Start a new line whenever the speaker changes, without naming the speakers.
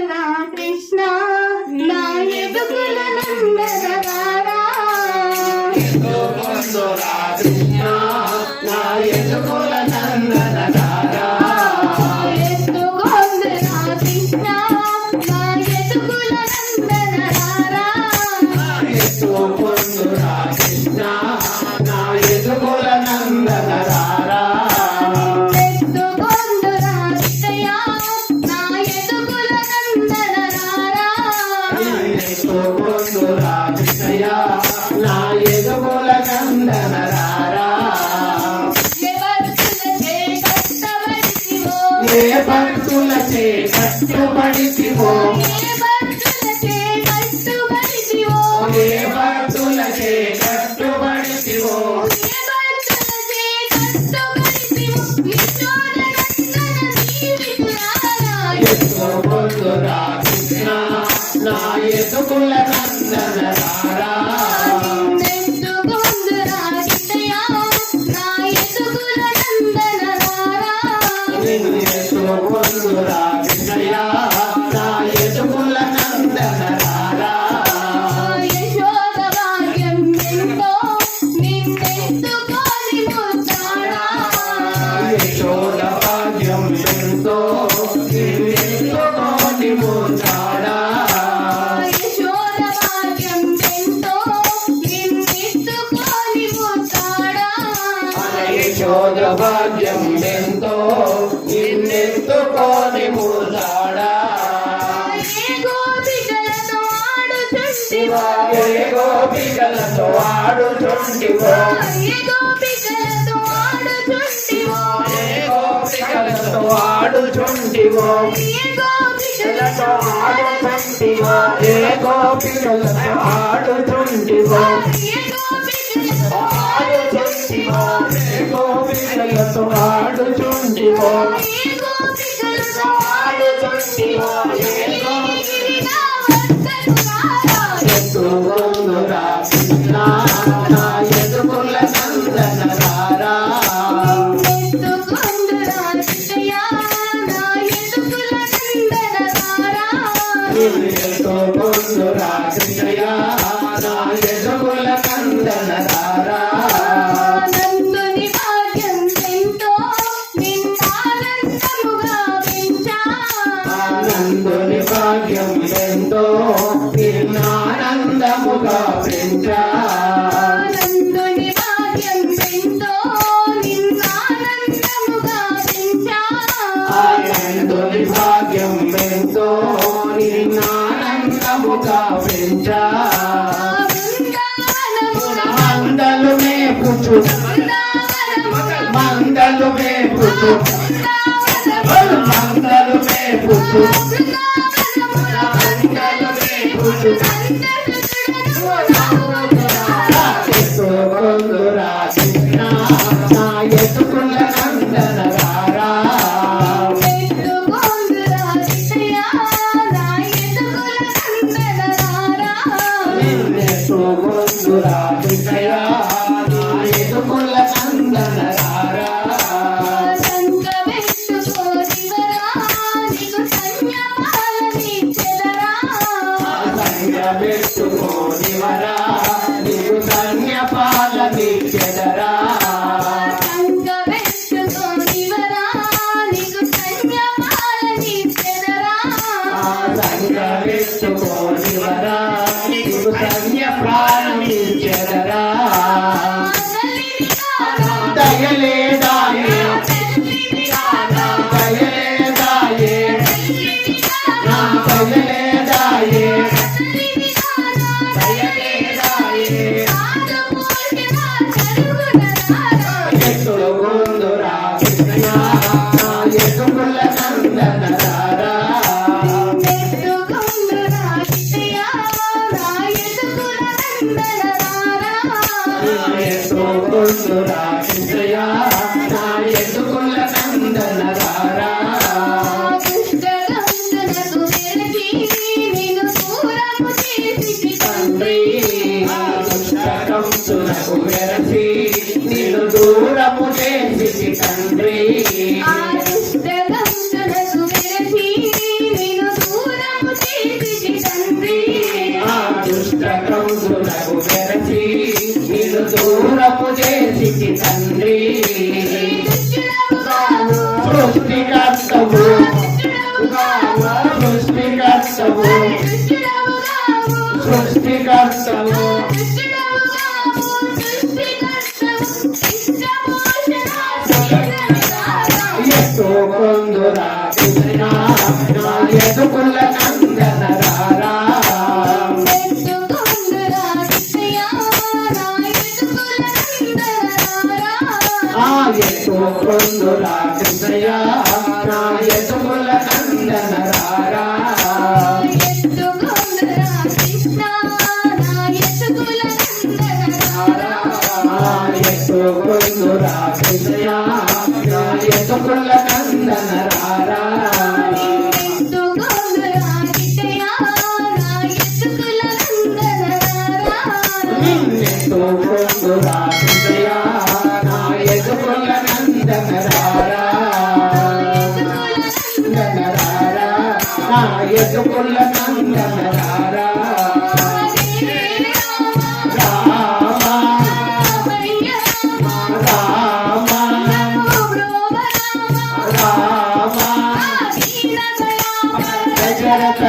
రా కృష్ణ నా ఎదుగుల నందనరారా
ఎత్తుకొందురా కృష్ణ నా ఎదుగుల నందనరారా
ఎత్తుకొందురా కృష్ణ నా ఎదుగుల నందనరారా
ఎత్తుకొందురా కృష్ణ నా ఎదుగుల నందనరారా
ఎత్తుకొందురా కృష్ణయ్య నా ఎదుగుల నందనరారా
ఎత్తుకొందురా కృష్ణయ్య నా ఎదుగుల నందనరారా ఏ భక్తులచే కట్టుబడితివో ఏ భక్తులచే కట్టుబడితివో ఎత్తుకొందురా కృష్ణ నా ఎదుగుల నందనరారా ఎత్తుకొందురా కృష్ణయ్య నా ఎదుగుల నందనరారా
యశోద భాగ్యం ఎంతో నిన్నెత్తుకొని ముచ్చాడా
యశోద భాగ్యం ఎంతో నిన్నెత్తుకొని ముచ్చాడా
యశోద భాగ్యం ఎంతో నిన్నెత్తుకొని ముచ్చాడా
యశోద భాగ్యం ఎంతో నిన్నెత్తుకొని ముచ్చాడా
ఏ గోపికలతో ఆడుచుంటివో
ఏ గోపికలతో ఆడుచుంటివో
ఏ గోపికలతో ఆడుచుంటివో
ఏ గోపికలతో ఆడుచుంటివో
ఏ గోపికలతో
ఆడుచుంటివో ఏ గోపికలతో ఆడుచుంటివో
ఏ గోపికలతో
ఆడుచుంటివో ఏ గోపికలతో ఆడుచుంటివో
ఏ గోపికలతో
ఆడుచుంటివో ఏ ఎత్తుకొందురా కృష్ణ నా ఎదుగుల నందనరారా
ఎత్తుకొందురా కృష్ణయ్య నా ఎదుగుల నందనరారా
ఎత్తుకొందురా కృష్ణయ్య నా ఎదుగుల నందనరారా
నందుని భాగ్యం ఎంతో నిన్నానందముగా పెంచా
ఆనందుని భాగ్యం ఎంతో నిన్నానందముగా పెంచా
నందుని భాగ్యం ఎంతో నిన్నానందముగా పెంచా
ఆనందుని భాగ్యం ఎంతో నిన్నానందముగా పెంచా మందలు మేపుచు మందలు మేపుచు మందలు మేపుచు మందలు మేపుచు ఎత్తుకొందురా కృష్ణ నా ఎదుగుల నందనరారా
ఎత్తుకొందురా కృష్ణయ్య నా ఎదుగుల నందనరారా
ఎత్తుకొందురా కృష్ణయ్య నా ఎదుగుల నందనరారా
సంగమెత్తుకోనివరా నీకు సన్యపాలనిచ్చెదరా
సంగమెత్తుకోనివరా నీకు సన్యపాలనిచ్చెదరా
సంగమెత్తుకోనివరా నీకు సన్యపాలనిచ్చెదరా
సంగమెత్తుకోనివరా నీకు సన్యపాలనిచ్చెదరా దయలేదాయే దయలేదాయే నా దయలేదాయే దయలేదాయే ఎత్తుకొందురా కృష్ణయ్య నా ఎదుగుల నందనరారా
ఎత్తుకొందురా కృష్ణయ్య నా ఎదుగుల నందనరారా
ఎత్తుకొందురా కృష్ణయ్య నా ఎదుగుల నందనరారా
దుష్టగంతులకు వెరచి నిన్ను దూరము చేసి
తండ్రి దుష్టకంసునకు వెరసి నిన్ను దూరము చేసి తండ్రి
ఆ దుష్టగంతులకు వెరచి నిన్ను దూరము
చేసి తండ్రి
దుష్టుడవుగావు,
సృష్టికర్తవు
దుష్టుడవుగావు,
సృష్టికర్తవు
దుష్టుడవుగావు,
సృష్టికర్తవు
దుష్టుడవుగావు, సృష్టికర్తవు, ఇష్టమోషణ శరీరనిదారా.
ఎత్తు కొందురా కృష్ణ నా ఎదుకుల నందన రారా
ఎత్తుకొందురా కృష్ణయ్య, నా ఎత్తుకుల నందనరారా.
ఎత్తు కొందురా కృష్ణయ్య నా ఎదుకుల నందన రారా
ఎత్తుకొందురా కృష్ణ, నా ఎత్తుకుల నందనరారా.
ఎత్తు కొందురా కృష్ణయ్య నా ఎదుకుల నందన రారా
ఎత్తుకొందురా కృష్ణయ్య, నా ఎత్తుకుల నందనరారా.
నిన్నెత్తు కొందురా కృష్ణయ్య నా ఎదుకుల నందన రారా నా ఎదుకుల నందన రారా రామ రామ రామ దశరథ